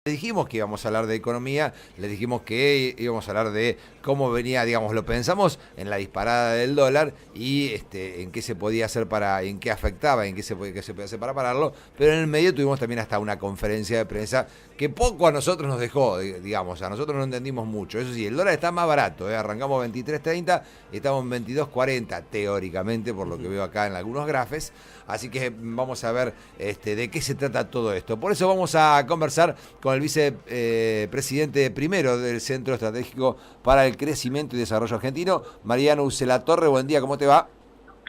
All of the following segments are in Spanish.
Le dijimos que íbamos a hablar de economía, le dijimos que íbamos a hablar de cómo venía, digamos, lo pensamos en la disparada del dólar y en qué se podía hacer en qué afectaba, en qué se podía hacer para pararlo, pero en el medio tuvimos también hasta una conferencia de prensa que poco a nosotros nos dejó, digamos, a nosotros no entendimos mucho. Eso sí, el dólar está más barato, arrancamos 23.30 y estamos en 22.40 teóricamente, por lo que veo acá en algunos grafes, así que vamos a ver de qué se trata todo esto. Por eso vamos a conversar con el vicepresidente primero del Centro Estratégico para el Crecimiento y Desarrollo Argentino, Mariano Ucelatorre. Buen día, ¿cómo te va?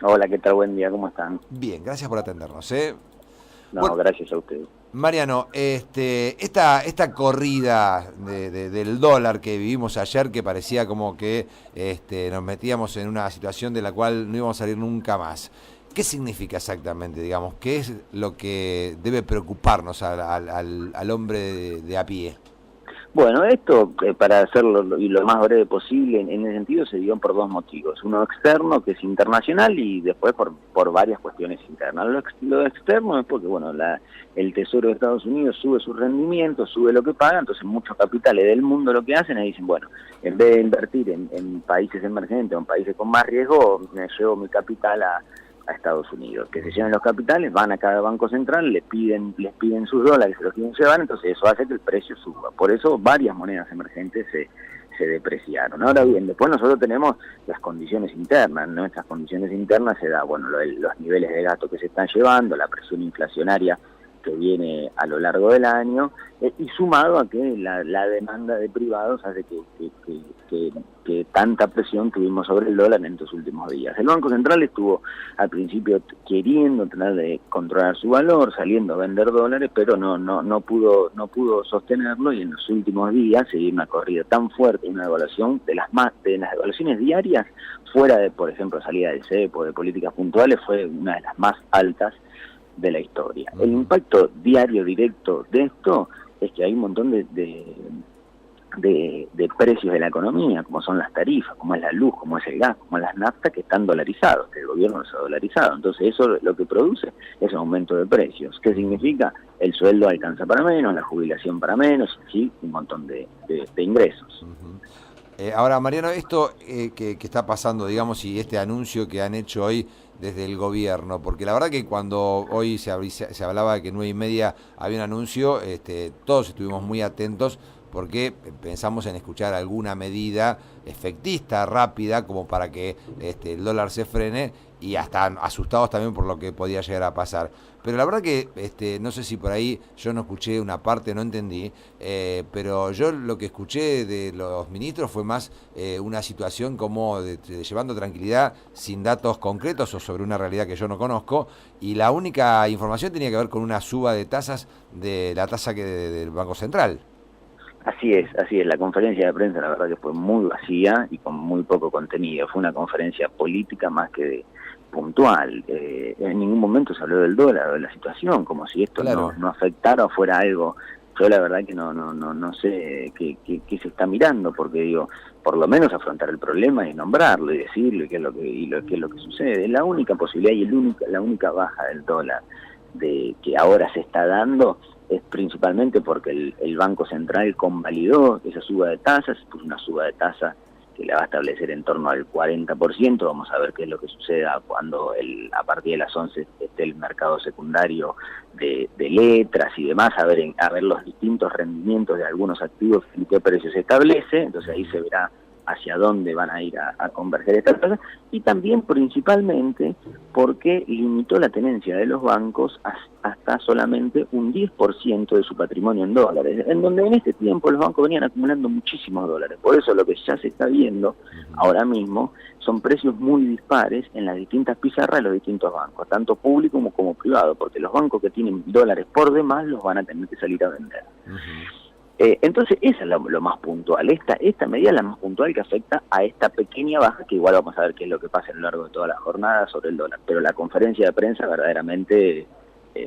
Hola, ¿qué tal? Buen día, ¿cómo están? Bien, gracias por atendernos. No, Bueno, gracias a ustedes. Mariano, esta corrida del dólar que vivimos ayer, que parecía como que nos metíamos en una situación de la cual no íbamos a salir nunca más. ¿Qué significa exactamente, digamos? ¿Qué es lo que debe preocuparnos al hombre de a pie? Bueno, esto, para hacerlo lo más breve posible, en ese sentido se dio por dos motivos. Uno externo, que es internacional, y después por varias cuestiones internas. Lo externo es porque, bueno, el Tesoro de Estados Unidos sube su rendimiento, sube lo que paga, entonces muchos capitales del mundo lo que hacen es dicen, bueno, en vez de invertir en países emergentes o en países con más riesgo, me llevo mi capital a Estados Unidos, que se lleven los capitales, van a cada banco central, les piden sus dólares, se los quieren llevar, entonces eso hace que el precio suba. Por eso varias monedas emergentes se depreciaron. Ahora bien, después nosotros tenemos las condiciones internas, ¿no? Estas condiciones internas se da, bueno, los niveles de gasto que se están llevando, la presión inflacionaria que viene a lo largo del año, y sumado a que la demanda de privados hace que tanta presión tuvimos sobre el dólar en estos últimos días. El Banco Central estuvo al principio queriendo tratar de controlar su valor, saliendo a vender dólares, pero no pudo sostenerlo, y en los últimos días se dio una corrida tan fuerte, una devaluación de las devaluaciones diarias, fuera de, por ejemplo, salida del CEPO, de políticas puntuales, fue una de las más altas de la historia. El impacto diario directo de esto es que hay un montón de precios de la economía, como son las tarifas, como es la luz, como es el gas, como es las naftas, que están dolarizados, que el gobierno los ha dolarizado. Entonces eso lo que produce es un aumento de precios. ¿Qué significa? El sueldo alcanza para menos, la jubilación para menos, sí, un montón de ingresos. Ahora, Mariano, esto que está pasando, digamos, y este anuncio que han hecho hoy desde el gobierno, porque la verdad que cuando hoy se hablaba de que 9:30 había un anuncio, todos estuvimos muy atentos porque pensamos en escuchar alguna medida efectista, rápida, como para que el dólar se frene, y hasta asustados también por lo que podía llegar a pasar. Pero la verdad que no sé si por ahí yo no escuché una parte, no entendí, pero yo lo que escuché de los ministros fue más una situación como de llevando tranquilidad sin datos concretos o sobre una realidad que yo no conozco, y la única información tenía que ver con una suba de tasas de la tasa del Banco Central. Así es, la conferencia de prensa la verdad que fue muy vacía y con muy poco contenido, fue una conferencia política más que puntual, en ningún momento se habló del dólar o de la situación, como si esto Claro. no afectara o fuera algo. Yo la verdad que no sé qué se está mirando, porque digo, por lo menos afrontar el problema y nombrarlo y decirlo y qué es lo que sucede. La única posibilidad y la única baja del dólar que ahora se está dando es principalmente porque el Banco Central convalidó esa suba de tasas, pues una suba de tasa que la va a establecer en torno al 40%, vamos a ver qué es lo que suceda cuando a partir de las 11 esté el mercado secundario de letras y demás, a ver los distintos rendimientos de algunos activos en qué precio se establece, entonces ahí se verá hacia dónde van a ir a converger estas cosas, y también principalmente porque limitó la tenencia de los bancos hasta solamente un 10% de su patrimonio en dólares, en donde en este tiempo los bancos venían acumulando muchísimos dólares. Por eso lo que ya se está viendo ahora mismo son precios muy dispares en las distintas pizarras de los distintos bancos, tanto público como privado, porque los bancos que tienen dólares por demás los van a tener que salir a vender. Entonces, esa es lo más puntual. Esta medida es la más puntual que afecta a esta pequeña baja, que igual vamos a ver qué es lo que pasa a lo largo de toda la jornada sobre el dólar. Pero la conferencia de prensa verdaderamente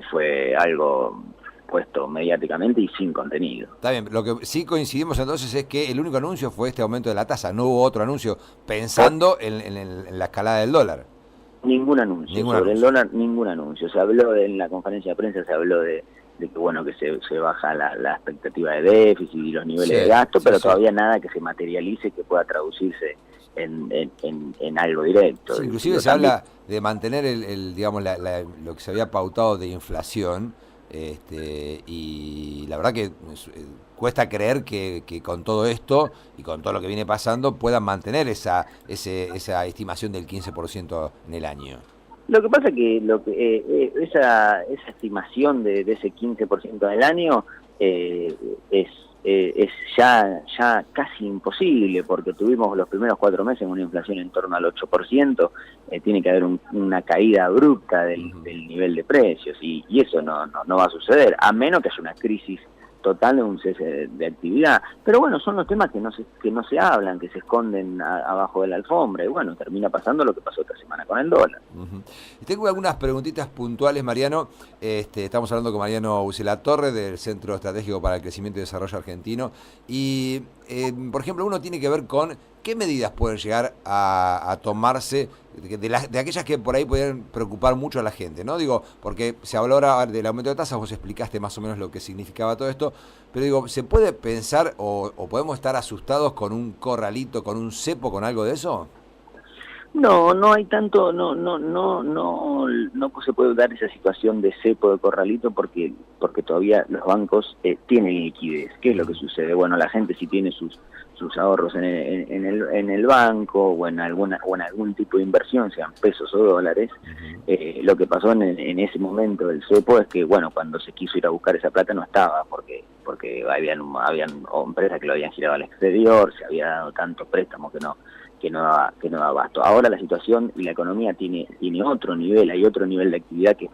fue algo puesto mediáticamente y sin contenido. Está bien, lo que sí coincidimos entonces es que el único anuncio fue este aumento de la tasa, no hubo otro anuncio pensando en la escalada del dólar. Ningún anuncio sobre el dólar, ningún anuncio. Se habló en la conferencia de prensa, se habló de bueno, que se baja la expectativa de déficit y los niveles de gasto, pero todavía nada que se materialice, que pueda traducirse en algo directo. Sí, inclusive se habla de mantener digamos, lo que se había pautado de inflación, y la verdad que cuesta creer que con todo esto y con todo lo que viene pasando puedan mantener esa estimación del 15% en el año. Lo que pasa es que esa estimación de ese 15% del año es ya casi imposible, porque tuvimos los primeros 4 meses una inflación en torno al 8%, tiene que haber una caída abrupta del nivel de precios, y eso no va a suceder, a menos que haya una crisis total de un cese de actividad. Pero bueno, son los temas que no se hablan, que se esconden abajo de la alfombra, y bueno, termina pasando lo que pasó esta semana con el dólar. Tengo algunas preguntitas puntuales, Mariano. Estamos hablando con Mariano Ucelatorre del Centro Estratégico para el Crecimiento y Desarrollo Argentino, y por ejemplo, uno tiene que ver con qué medidas pueden llegar a tomarse de aquellas que por ahí pueden preocupar mucho a la gente, ¿no? Digo, porque se habló ahora del aumento de tasas, vos explicaste más o menos lo que significaba todo esto, pero digo, ¿se puede pensar o podemos estar asustados con un corralito, con un cepo, con algo de eso? No hay tanto, no se puede dar esa situación de cepo, de corralito, porque todavía los bancos tienen liquidez. ¿Qué es lo que sucede? Bueno, la gente si tiene sus ahorros en el banco o en algún tipo de inversión, sean pesos o dólares, lo que pasó en ese momento del cepo es que, bueno, cuando se quiso ir a buscar esa plata no estaba, porque habían empresas que lo habían girado al exterior, se había dado tantos préstamos que no da abasto. Ahora la situación y la economía tiene otro nivel, hay otro nivel de actividad que es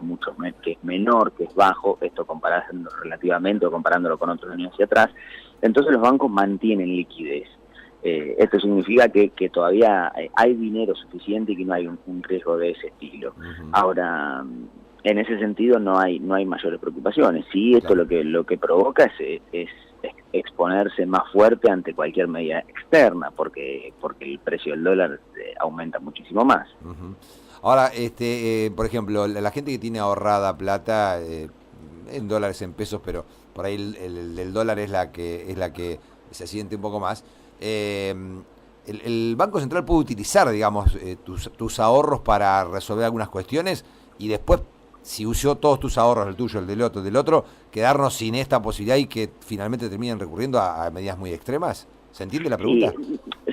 menor, que es bajo, esto comparando relativamente o comparándolo con otros años hacia atrás. Entonces los bancos mantienen liquidez. Esto significa que todavía hay dinero suficiente y que no hay un riesgo de ese estilo. Ahora, en ese sentido no hay mayores preocupaciones. Sí, esto lo que provoca es exponerse más fuerte ante cualquier medida externa, porque el precio del dólar aumenta muchísimo más. Ahora, por ejemplo, la gente que tiene ahorrada plata en dólares, en pesos, pero por ahí el dólar es la que se siente un poco más. El Banco Central puede utilizar, digamos, tus ahorros para resolver algunas cuestiones, y después, si usó todos tus ahorros, el tuyo, el del otro, quedarnos sin esta posibilidad y que finalmente terminen recurriendo a medidas muy extremas. ¿Se entiende la pregunta?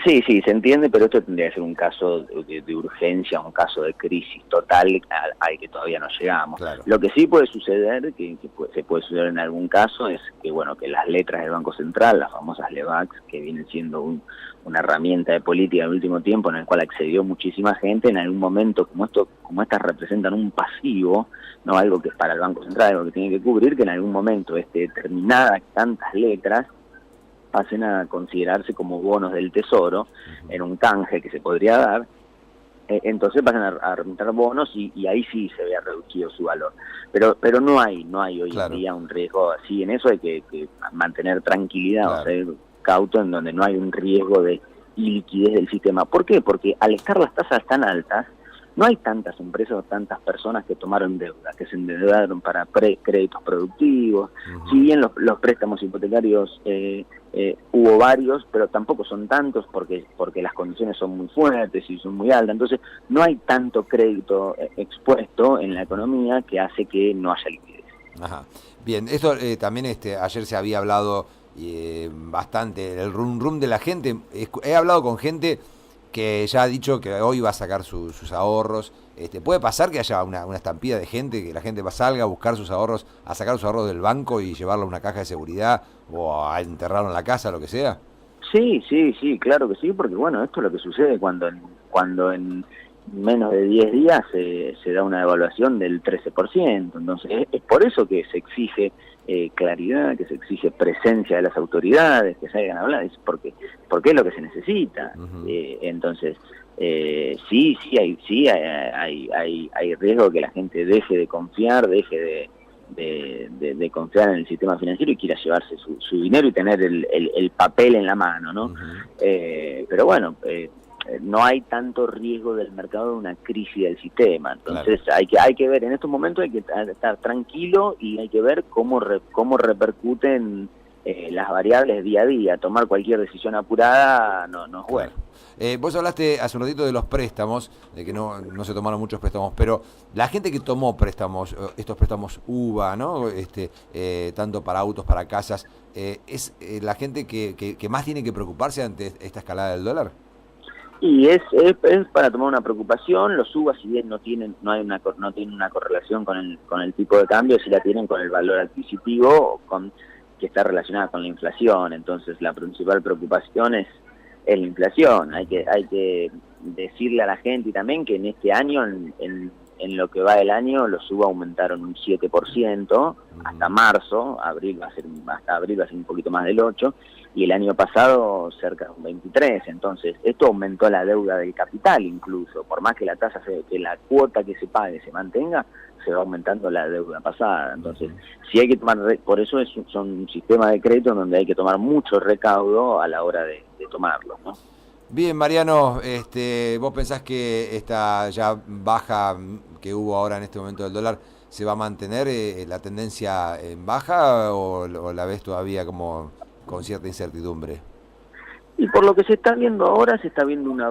Sí, se entiende, pero esto tendría que ser un caso de urgencia, un caso de crisis total al que todavía no llegamos. Claro. Lo que sí puede suceder, se puede suceder en algún caso, es que que las letras del Banco Central, las famosas LEVAX, que vienen siendo una herramienta de política en el último tiempo, en el cual accedió muchísima gente, en algún momento, como estas representan un pasivo, no algo que es para el Banco Central, algo que tiene que cubrir, que en algún momento determinadas tantas letras pasen a considerarse como bonos del Tesoro, en un canje que se podría dar, entonces pasan a remitir bonos y ahí sí se vea reducido su valor. Pero no hay hoy en día un riesgo así. En eso hay que mantener tranquilidad, o ser cauto, en donde no hay un riesgo de iliquidez del sistema. ¿Por qué? Porque al estar las tasas tan altas, no hay tantas empresas o tantas personas que tomaron deuda, que se endeudaron para créditos productivos. Si bien los préstamos hipotecarios hubo varios, pero tampoco son tantos porque las condiciones son muy fuertes y son muy altas. Entonces no hay tanto crédito expuesto en la economía que hace que no haya liquidez. Bien, esto también ayer se había hablado bastante, el rum de la gente. He hablado con gente que ya ha dicho que hoy va a sacar sus ahorros. ¿Puede pasar que haya una estampida de gente, que la gente salga a buscar sus ahorros, a sacar sus ahorros del banco y llevarlo a una caja de seguridad o a enterrarlo en la casa, lo que sea? Sí, claro que sí, porque bueno, esto es lo que sucede cuando en menos de 10 días se da una devaluación del 13%. Entonces es por eso que se exige claridad, que se exige presencia de las autoridades, que salgan a hablar, es porque es lo que se necesita. Entonces sí hay riesgo que la gente deje de confiar, deje de confiar en el sistema financiero y quiera llevarse su dinero y tener el papel en la mano, ¿no? Pero bueno, no hay tanto riesgo del mercado de una crisis del sistema. Entonces hay que ver, en estos momentos hay que estar tranquilo y hay que ver cómo repercuten las variables día a día. Tomar cualquier decisión apurada no es bueno. Vos hablaste hace un ratito de los préstamos, de que no se tomaron muchos préstamos, pero la gente que tomó préstamos, estos préstamos UVA, ¿no? Tanto para autos, para casas, ¿es la gente que más tiene que preocuparse ante esta escalada del dólar? Y es para tomar una preocupación. Los UVA, si bien no tienen una correlación con el tipo de cambio, sí la tienen con el valor adquisitivo, que está relacionada con la inflación. Entonces la principal preocupación es la inflación. Hay que decirle a la gente también que en este año, en lo que va del año, los UVA aumentaron un 7%, hasta marzo. Hasta abril va a ser un poquito más del 8%, y el año pasado cerca de un 23%. Entonces esto aumentó la deuda del capital incluso. Por más que que la cuota que se pague se mantenga, se va aumentando la deuda pasada. Entonces, sí hay que tomar, por eso son un sistema de crédito en donde hay que tomar mucho recaudo a la hora de tomarlo, ¿no? Bien, Mariano, ¿vos pensás que esta ya baja que hubo ahora en este momento del dólar se va a mantener la tendencia en baja o la ves todavía como con cierta incertidumbre? Y por lo que se está viendo ahora, se está viendo una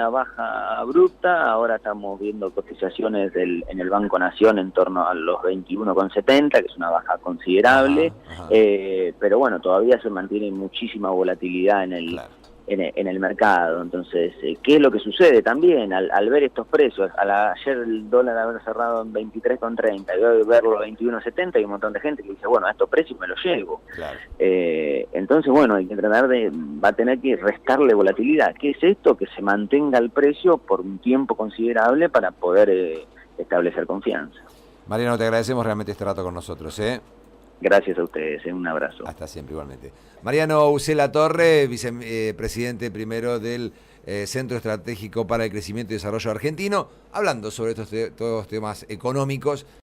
baja abrupta. Ahora estamos viendo cotizaciones en el Banco Nación en torno a los 21,70, que es una baja considerable. Ajá. Pero bueno, todavía se mantiene muchísima volatilidad en el mercado. Entonces, ¿qué es lo que sucede también? Al ver estos precios, ayer el dólar haber cerrado en 23,30 y hoy verlo a 21,70, hay un montón de gente que dice, bueno, a estos precios me los llevo. Claro. Entonces, bueno, hay que va a tener que restarle volatilidad. ¿Qué es esto? Que se mantenga el precio por un tiempo considerable para poder establecer confianza. Mariano, te agradecemos realmente este rato con nosotros, ¿eh? Gracias a ustedes, un abrazo. Hasta siempre, igualmente. Mariano Ucel-Latorre, vicepresidente primero del Centro Estratégico para el Crecimiento y Desarrollo Argentino, hablando sobre todos temas económicos.